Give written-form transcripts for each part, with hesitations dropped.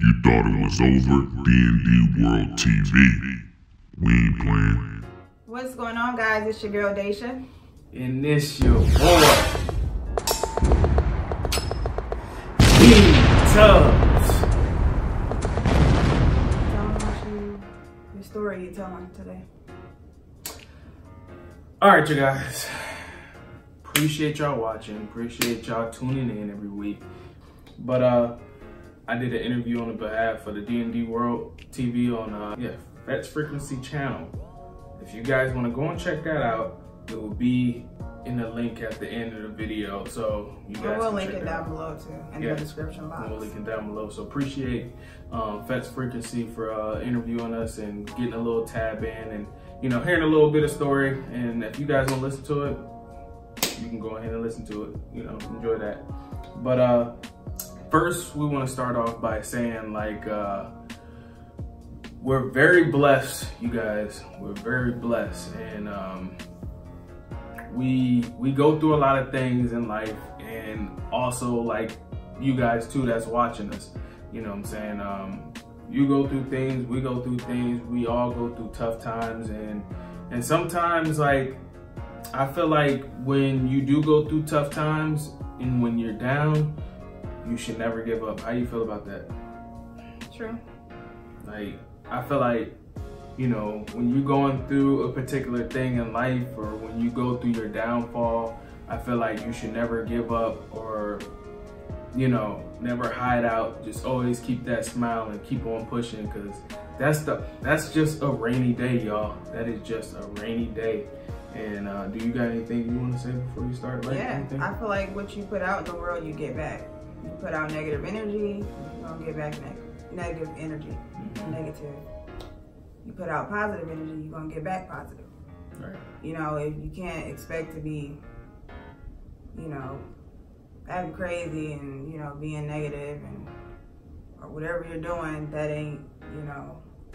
You thought it was over? D&D World TV. We ain't playing. What's going on, guys? It's your girl Daisha. And this your boy, D-Tubbs. Tell them about your story you're telling today. Alright, you guys. Appreciate y'all watching. Appreciate y'all tuning in every week. But I did an interview on the behalf of the D&D World TV on Fetch Frequency channel. If you guys want to go and check that out, it will be in the link at the end of the video. So you guys we'll link it down below too in the description box. We'll link it down below. So appreciate Fetch Frequency for interviewing us and getting a little tab in and hearing a little bit of story. And if you guys want to listen to it, you can go ahead and listen to it. Enjoy that. But first, we want to start off by saying, we're very blessed, you guys. We're very blessed, and we go through a lot of things in life, and also like you guys too that's watching us. You know what I'm saying? You go through things, we go through things, we all go through tough times, and sometimes I feel like when you do go through tough times and when you're down, you should never give up. How you feel about that? True. I feel like, when you're going through a particular thing in life or when you go through your downfall, I feel like you should never give up or, never hide out. Just always keep that smile and keep on pushing, because that's just a rainy day, y'all. That is just a rainy day. And do you got anything you want to say before you start? Anything? I feel like what you put out in the world, you get back. You put out negative energy, you're gonna get back negative energy. Negative. You put out positive energy, you're gonna get back positive. Right. If you can't expect to be, acting crazy and being negative and or whatever you're doing, that ain't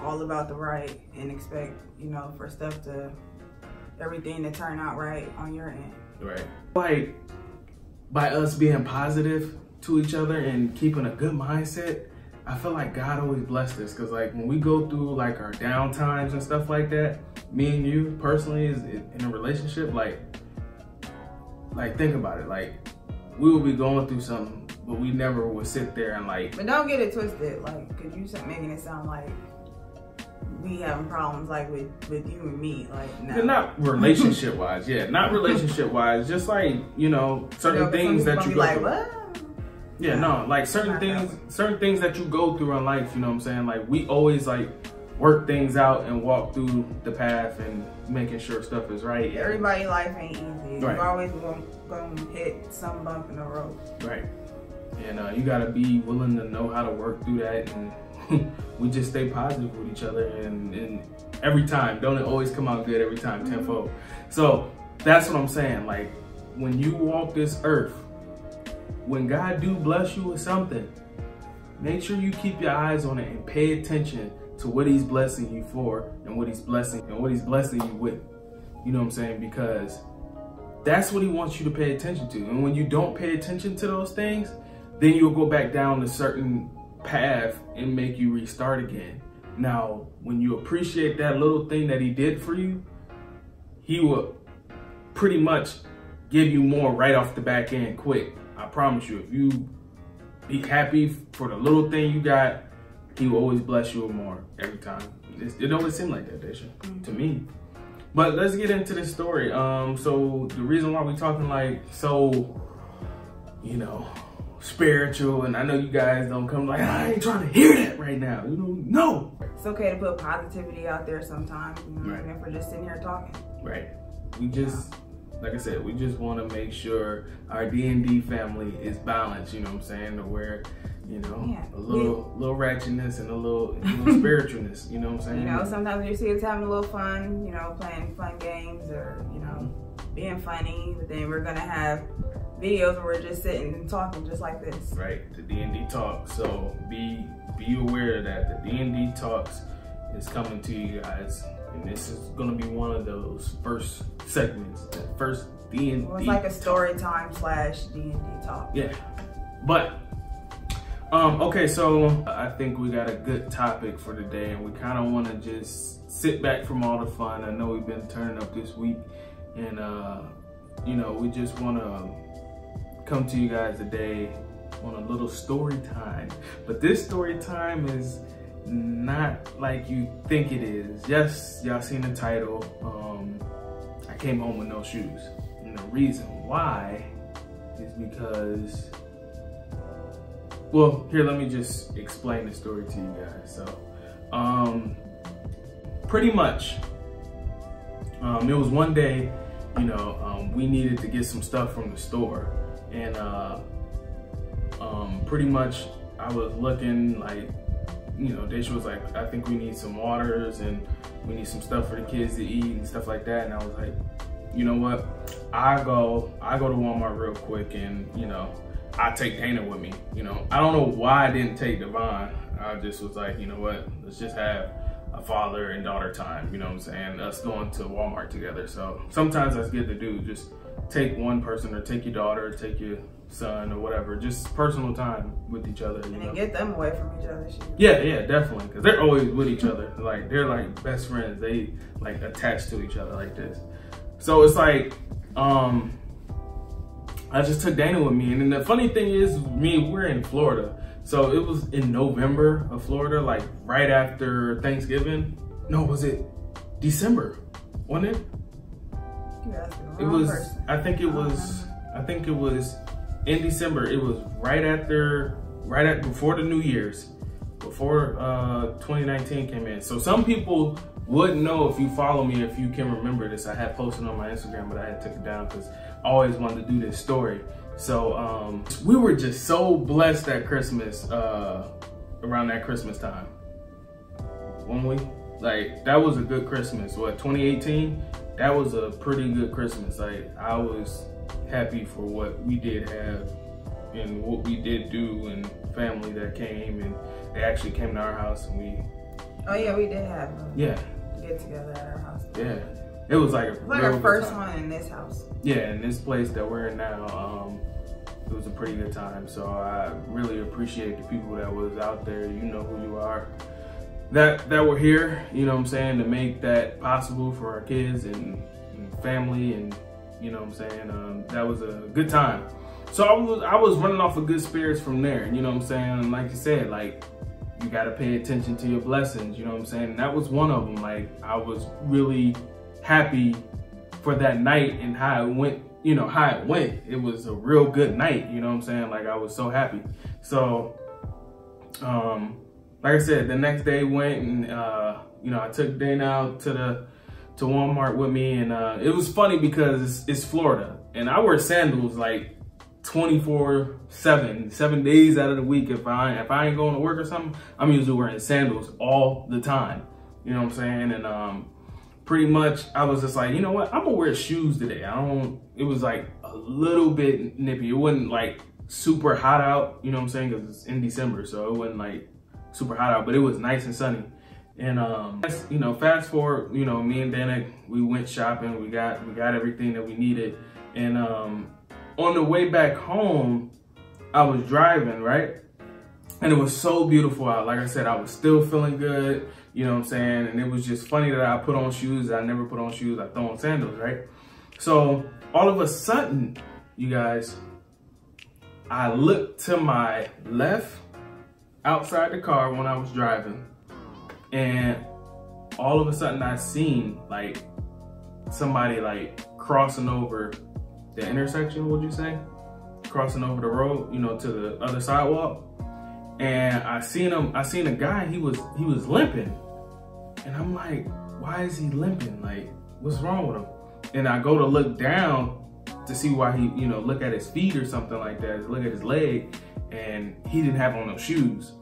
all about the right, and expect for everything to turn out right on your end. Right. Like by us being positive to each other and keeping a good mindset, I feel like God always blessed us, because when we go through our down times and stuff like that, me and you personally is in a relationship, think about it, we will be going through something, but we never would sit there and But don't get it twisted, cause you making it sound like we having problems with you and me, no. Not relationship wise, not relationship wise, just certain things that you go through. What? Yeah, no, certain things that you go through in life, you know what I'm saying? We always work things out and walk through the path and making sure stuff is right. Everybody's life ain't easy. Right. You always gonna hit some bump in the road. Right. And you gotta be willing to know how to work through that, and we just stay positive with each other, and every time, don't it always come out good every time, tenfold. So that's what I'm saying. When you walk this earth, when God do bless you with something, make sure you keep your eyes on it and pay attention to what he's blessing you for and what he's blessing you with. You know what I'm saying? Because that's what he wants you to pay attention to. And when you don't pay attention to those things, then you'll go back down a certain path and make you restart again. Now, when you appreciate that little thing that he did for you, he will pretty much give you more right off the back end quick. I promise you, if you be happy for the little thing you got, he will always bless you with more every time. It always seems like that, Daisha, to me. But let's get into this story. So the reason why we're talking spiritual, and I know you guys don't come I ain't trying to hear that right now. No. It's okay to put positivity out there sometimes, right. Even if we're just sitting here talking. Right. We just, like I said, we just want to make sure our D&D family is balanced, you know what I'm saying, to where, a little ratchetness and a little spiritualness, you know what I'm saying? Sometimes you see us having a little fun, playing fun games or, being funny, but then we're going to have videos where we're just sitting and talking just like this. Right, the D&D Talk. So be aware of that. The D&D Talks is coming to you guys. And this is going to be one of those first segments, the first D&D. It's like a story time / D&D talk. Yeah. But Okay, so I think we got a good topic for today, and we kind of want to just sit back from all the fun. I know we've been turning up this week, and you know, we just want to come to you guys today on a little story time. But this story time is not like you think it is. Yes, y'all seen the title. I came home with no shoes, and the reason why is because, well, here, let me just explain the story to you guys. So, pretty much, it was one day, you know, we needed to get some stuff from the store, and pretty much I was looking like, you know, Daisha was like, I think we need some waters and we need some stuff for the kids to eat and stuff like that. And I was like, you know what? I go to Walmart real quick, and, you know, I take Dana with me. You know, I don't know why I didn't take Devon. I just was like, you know what? Let's just have a father and daughter time. You know what I'm saying? Us going to Walmart together. So sometimes that's good to do. Just take one person, or take your daughter, or take your son, or whatever. Just personal time with each other. You know? Get them away from each other. Yeah, definitely. Because they're always with each other. Like, they're like best friends. They like attached to each other like this. So it's like, I just took Dana with me. And then the funny thing is, we're in Florida. So it was in November of Florida, like right after Thanksgiving. No, was it December? Wasn't it? It was, I think it was in December. It was before the New Year's, before 2019 came in. So some people wouldn't know if you follow me, if you can remember this. I had posted on my Instagram, but I had took it down because I always wanted to do this story. So we were just so blessed at Christmas, around that Christmas time. Weren't we? Like, that was a good Christmas. What, 2018? That was a pretty good Christmas. Like, I was happy for what we did have and what we did do, and family that came, and they actually came to our house, and we... Oh yeah, we did have them. Yeah. Get together at our house. Yeah. It was like our first one in this house. Yeah, in this place that we're in now, it was a pretty good time. So I really appreciate the people that was out there. You know who you are. That were here, you know what I'm saying, to make that possible for our kids and family, and you know what I'm saying. That was a good time. So I was running off of good spirits from there. You know what I'm saying. And like you said, like, you got to pay attention to your blessings. You know what I'm saying. And that was one of them. Like, I was really happy for that night and how it went. You know how it went. It was a real good night. You know what I'm saying. Like, I was so happy. So, like I said, the next day went, and you know, I took Dana out to Walmart with me, and it was funny because it's Florida, and I wear sandals like 24/7, 7 days out of the week. If I ain't going to work or something, I'm usually wearing sandals all the time. You know what I'm saying? And pretty much I was just like, you know what? I'm gonna wear shoes today. It was like a little bit nippy. It wasn't like super hot out. You know what I'm saying? Because it's in December, so it wasn't like super hot out, but it was nice and sunny. And you know, fast forward, you know, me and Dana, we went shopping. We got everything that we needed. And on the way back home, I was driving, right? And it was so beautiful out. Like I said, I was still feeling good, you know what I'm saying? And it was just funny that I put on shoes. I never put on shoes. I throw on sandals, right? So all of a sudden, you guys, I looked to my left outside the car when I was driving, and all of a sudden I seen like somebody like crossing over the intersection, would you say? Crossing over the road, you know, to the other sidewalk. And I seen a guy, he was limping. And I'm like, why is he limping? Like, what's wrong with him? And I go to look down to see why he, you know, look at his feet or something like that, look at his leg, and he didn't have on no shoes.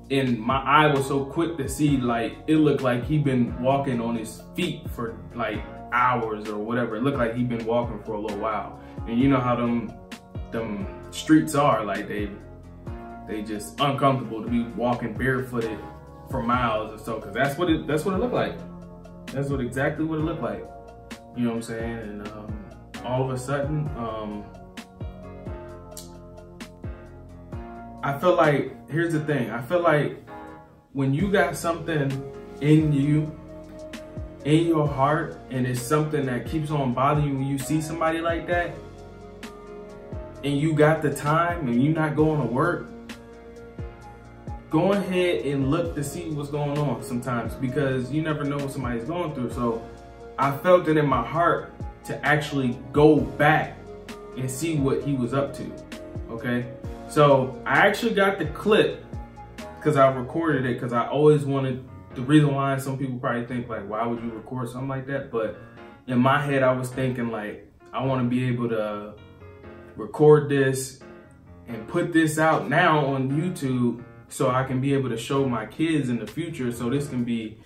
And my eye was so quick to see, like, it looked like he'd been walking on his feet for like hours or whatever. It looked like he'd been walking for a little while. And you know how them streets are, like they just uncomfortable to be walking barefooted for miles or so, because that's what it looked like. That's exactly what it looked like. You know what I'm saying? And I feel like, here's the thing. I feel like when you got something in you, in your heart, and it's something that keeps on bothering you when you see somebody like that, and you got the time and you're not going to work, go ahead and look to see what's going on sometimes, because you never know what somebody's going through. So I felt it in my heart to actually go back and see what he was up to, okay? So I actually got the clip because I recorded it, because I always wanted, the reason why some people probably think like, why would you record something like that? But in my head, I was thinking like, I want to be able to record this and put this out now on YouTube so I can be able to show my kids in the future. So this can be,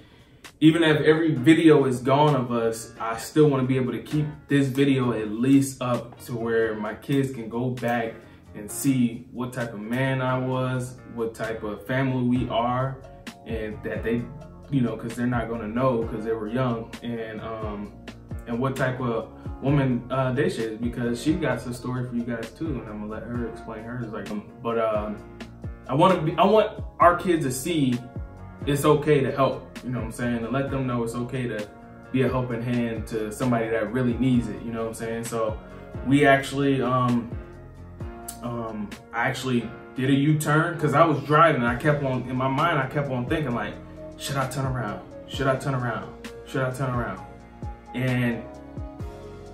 even if every video is gone of us, I still want to be able to keep this video at least up to where my kids can go back and see what type of man I was, what type of family we are, and that they, you know, because they're not going to know because they were young, and what type of woman Daisha is, because she got some story for you guys too, and I'm gonna let her explain hers. Like, but I want our kids to see it's okay to help, you know what I'm saying, and let them know it's okay to be a helping hand to somebody that really needs it, you know what I'm saying. So we actually, I actually did a U-turn because I was driving, and I kept on, in my mind, I kept on thinking like, should I turn around? Should I turn around? Should I turn around? And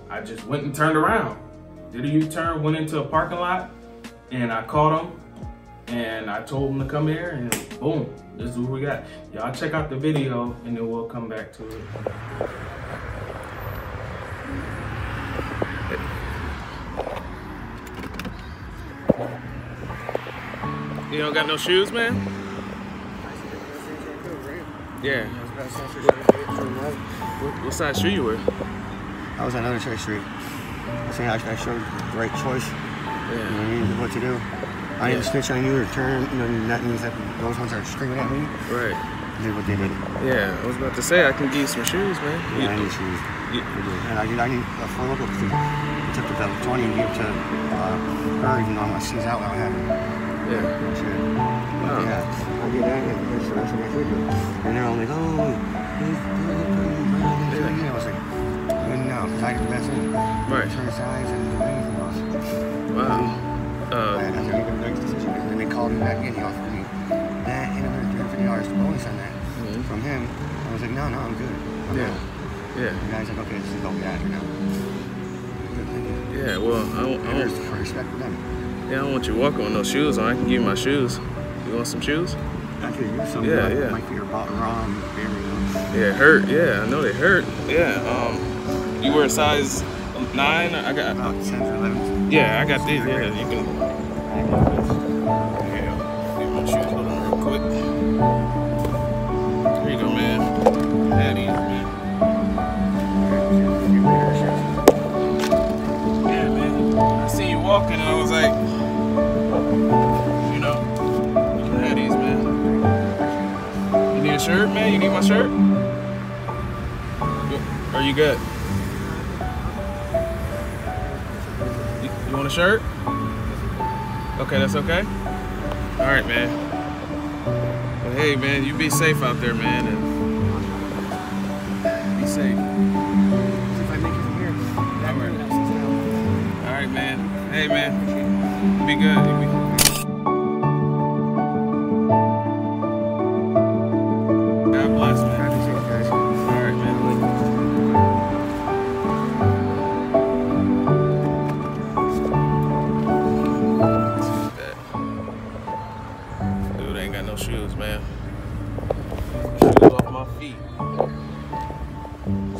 I just went and turned around, did a U-turn, went into a parking lot, and I caught him, and I told him to come here, and boom, this is what we got. Y'all check out the video, and then we'll come back to it. You don't got no shoes, man? Yeah. What size shoe you wear? I was on another Church Street. I think I showed the right choice. Yeah. You know what I mean? What to do. I didn't snitch on you or turn, you know, that means that those ones are screaming at me. Right. Did what they did. Yeah, I was about to say, I can give you some shoes, man. Yeah, I need shoes. And I need a full look of food. I took the level 20 and gave it to her, even though my shoes out, I don't have it. Yeah. Oh. Yeah. I did that, and that's what I should do. And they're all like, oh, yeah. I was like, good now, tied to the best thing. Right. Turn sides and do anything else. Wow. And I made the right decision. And then they called me back in. He offered me that and $150 bonus on that from him. I was like, no, I'm good. I'm Yeah. out. Yeah. And the guy's like, okay, this is all we got here now. Good thing. Yeah, well, I There's don't, for respect for them. yeah, I don't want you walking with no shoes on. I can give you my shoes. You want some shoes? I could use some. Yeah, like, yeah. My feet are about wrong. Yeah, it hurt. Yeah, I know they hurt. Yeah. You wear a size 9? I got About 10 or 11. Yeah, I got these. Yeah, you can. Yeah, get my shoes on real quick. Here you go, man. Have these, man. Yeah, man. I seen you walking, and I was like, you know, you can have these, man. You need a shirt, man? You need my shirt? Are you good? You want a shirt? Okay, that's okay? All right, man. Well, hey, man, you be safe out there, man, and be safe. If I make it from here, All right, man. Hey, man, be good. You be God bless, man. All right, man. Dude ain't got no shoes, man. Shoes off my feet.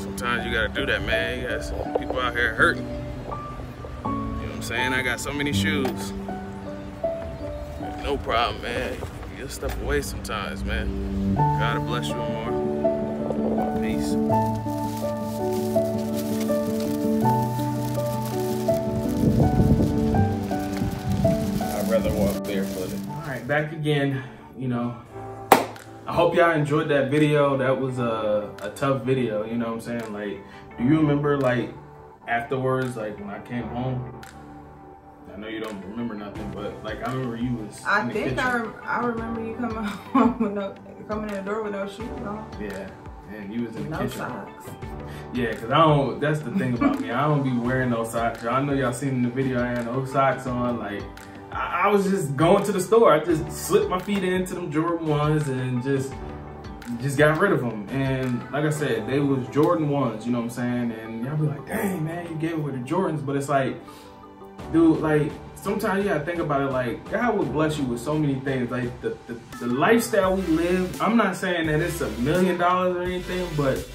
Sometimes you gotta do that, man. You got some people out here hurting. You know what I'm saying? I got so many shoes. No problem, man. Give stuff away sometimes, man. God bless you more. Peace. I'd rather walk barefooted. All right, back again. You know, I hope y'all enjoyed that video. That was a tough video, you know what I'm saying? Like, do you remember like afterwards, like when I came home? know you don't remember nothing, but like I remember you was. I in the think kitchen. I remember you coming home with coming in the door with no shoes on. Yeah, and you was in the No kitchen. socks. Yeah, cause I don't. That's the thing about me. I don't be wearing no socks. I know y'all seen in the video. I had no socks on. Like I was just going to the store. I just slipped my feet into them Jordan 1s and just got rid of them. And like I said, they was Jordan 1s. You know what I'm saying? And y'all be like, dang man, you gave it with the Jordans. But it's like, dude, like sometimes you gotta think about it. Like God will bless you with so many things. Like the lifestyle we live. I'm not saying that it's $1 million or anything, but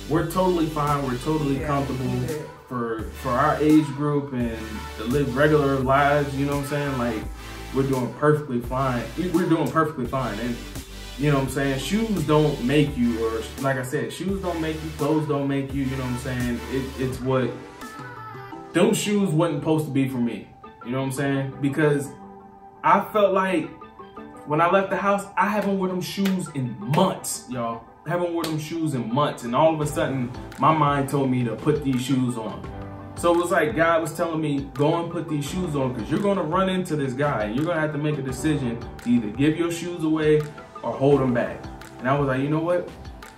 we're totally fine. We're totally comfortable for our age group and to live regular lives. You know what I'm saying? Like we're doing perfectly fine. We're doing perfectly fine. And you know what I'm saying? Shoes don't make you, or like I said, shoes don't make you. Clothes don't make you. You know what I'm saying? It's what those shoes wasn't supposed to be for me. You know what I'm saying? Because I felt like when I left the house, I haven't worn them shoes in months, y'all. I haven't worn them shoes in months. And all of a sudden, my mind told me to put these shoes on. So it was like God was telling me, go and put these shoes on because you're going to run into this guy. You're going to have to make a decision to either give your shoes away or hold them back. And I was like, you know what?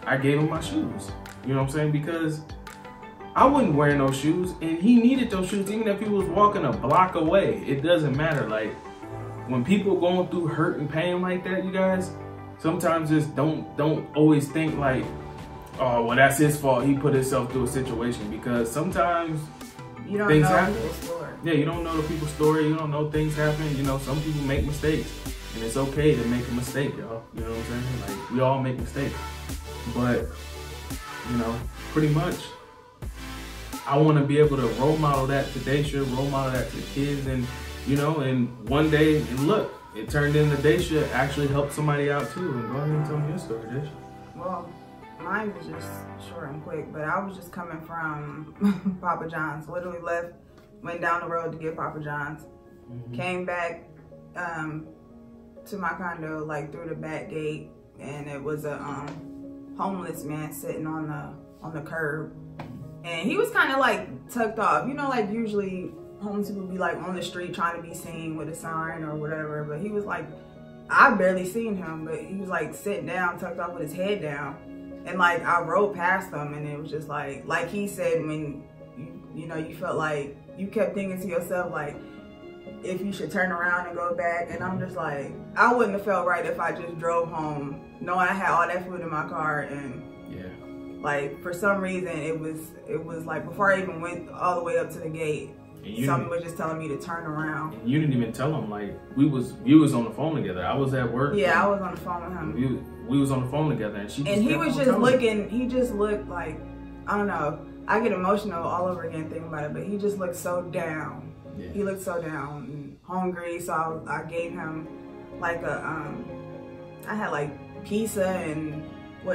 I gave him my shoes. You know what I'm saying? Because I wasn't wearing those shoes and he needed those shoes even if he was walking a block away. It doesn't matter. Like when people going through hurt and pain like that, you guys, sometimes just don't always think like, oh, well, that's his fault. He put himself through a situation because sometimes You don't things know happen. people's story. Yeah, you don't know the people's story. You don't know things happen. You know, some people make mistakes and it's okay to make a mistake, y'all. You know what I'm saying? Like we all make mistakes, but you know, pretty much I want to be able to role model that to Daisha, role model that to the kids, and you know, and one day, and look, it turned into Daisha actually helped somebody out too. And go ahead and tell me your story, Daisha. Well, mine was just short and quick, but I was just coming from Papa John's. Literally left, went down the road to get Papa John's, came back to my condo like through the back gate, and it was a homeless man sitting on the curb, and he was kind of like tucked off. You know, like usually homeless people be like on the street trying to be seen with a sign or whatever, but he was like, I barely seen him, but he was like sitting down, tucked off with his head down. And like I rode past him and it was just like he said, when you know, you felt like you kept thinking to yourself like if you should turn around and go back. And I'm just like, I wouldn't have felt right if I just drove home knowing I had all that food in my car, and like for some reason it was like before I even went all the way up to the gate, something was just telling me to turn around. And you didn't even tell him. Like we was on the phone together. I was at work. Yeah, I was on the phone with him. We was on the phone together, and he was just looking. He just looked like, I don't know. I get emotional all over again thinking about it, but he just looked so down. Yeah. He looked so down and hungry. So I gave him like a I had like pizza and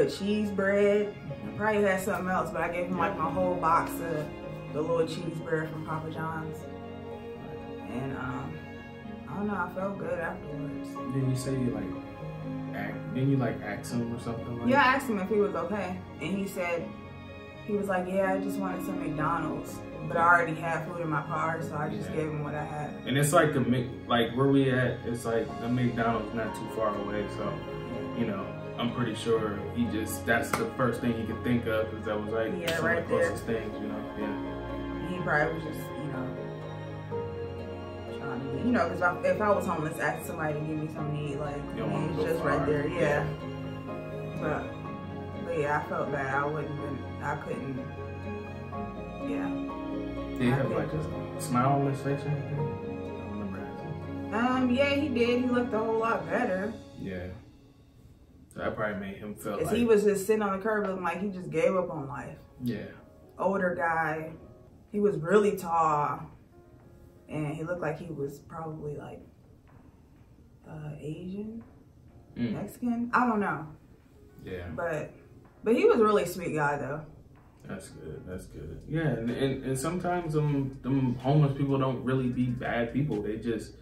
cheese bread. I probably had something else, but I gave him like my whole box of the little cheese bread from Papa John's. And I don't know, I felt good afterwards. Didn't you say didn't you ask him or something like? Yeah, I asked him if he was okay, and he was like, yeah, I just wanted some McDonald's, but I already had food in my car, so I just gave him what I had. And it's like where we at, it's like the McDonald's not too far away, so you know, I'm pretty sure that's the first thing he could think of, because that was like some right of the closest things, you know. Yeah. He probably was just, trying to get, because if I was homeless, asking somebody to give me something to eat, like, it's just right there, yeah. But yeah, I felt bad. I couldn't, yeah. Did he have like a smile on his face or anything? I don't remember asking. Yeah, he did. He looked a whole lot better. Yeah. So that probably made him feel like... he was just sitting on the curb looking like he just gave up on life. Yeah. Older guy. He was really tall. And he looked like he was probably like Asian, Mexican. I don't know. Yeah. But he was a really sweet guy though. That's good. That's good. Yeah, and sometimes them homeless people don't really be bad people. They just,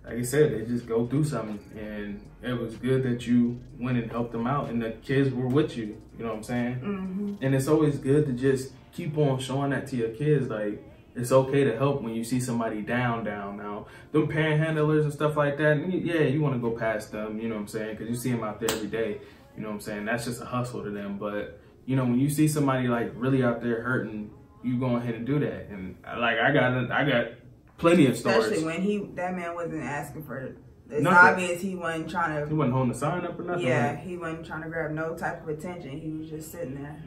like I said, they just go through something, and it was good that you went and helped them out, and the kids were with you. You know what I'm saying? Mm-hmm. And it's always good to just keep on showing that to your kids, like, it's okay to help when you see somebody down. Now, them panhandlers and stuff like that, yeah, you want to go past them, you know what I'm saying? Because you see them out there every day, you know what I'm saying? That's just a hustle to them. But, you know, when you see somebody like really out there hurting, you go ahead and do that. And like, I got plenty of stories. Especially when that man wasn't asking for it. It's nothing. obvious he wasn't trying to. He wasn't holding the sign up or nothing. Yeah, he wasn't trying to grab no type of attention. He was just sitting there.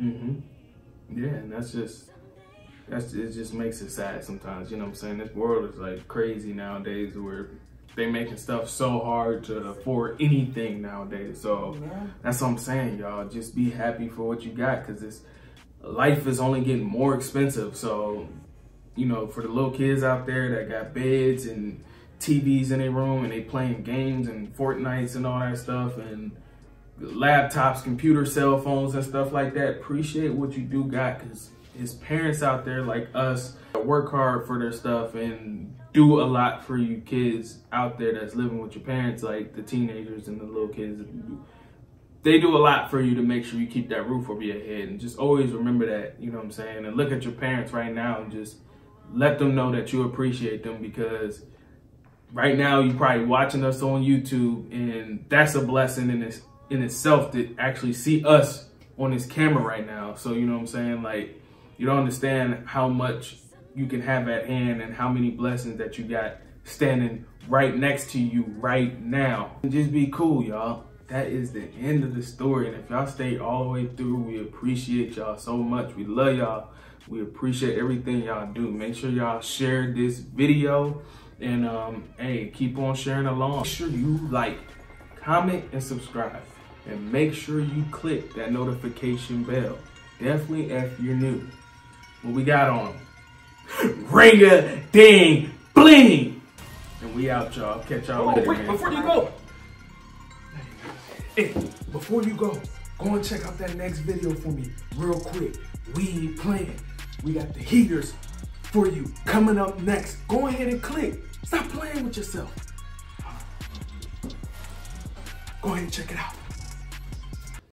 Yeah, and it just makes it sad sometimes. You know what I'm saying? This world is like crazy nowadays, where they making stuff so hard to afford anything nowadays. So that's what I'm saying, y'all. Just be happy for what you got, because life is only getting more expensive. So, you know, for the little kids out there that got beds and TVs in their room and they playing games and Fortnites and all that stuff, and laptops, computer, cell phones and stuff like that, appreciate what you do got, because his parents out there like us work hard for their stuff and do a lot for you kids out there that's living with your parents, like the teenagers and the little kids. They do a lot for you to make sure you keep that roof over your head, and just always remember that, you know what I'm saying? And look at your parents right now and just let them know that you appreciate them, because right now you're probably watching us on YouTube, and that's a blessing in itself to actually see us on this camera right now. So, you know what I'm saying? Like, you don't understand how much you can have at hand and how many blessings that you got standing right next to you right now. And just be cool, y'all. That is the end of the story. And if y'all stay all the way through, we appreciate y'all so much. We love y'all. We appreciate everything y'all do. Make sure y'all share this video, and hey, keep on sharing along. Make sure you like, comment, and subscribe. And make sure you click that notification bell. Definitely if you're new. What we got on? Ring-a-ding bling! And we out, y'all. Catch y'all later, wait, man. before you go. Hey, before you go and check out that next video for me real quick. We ain't playing. We got the heaters for you coming up next. Go ahead and click. Stop playing with yourself. Go ahead and check it out.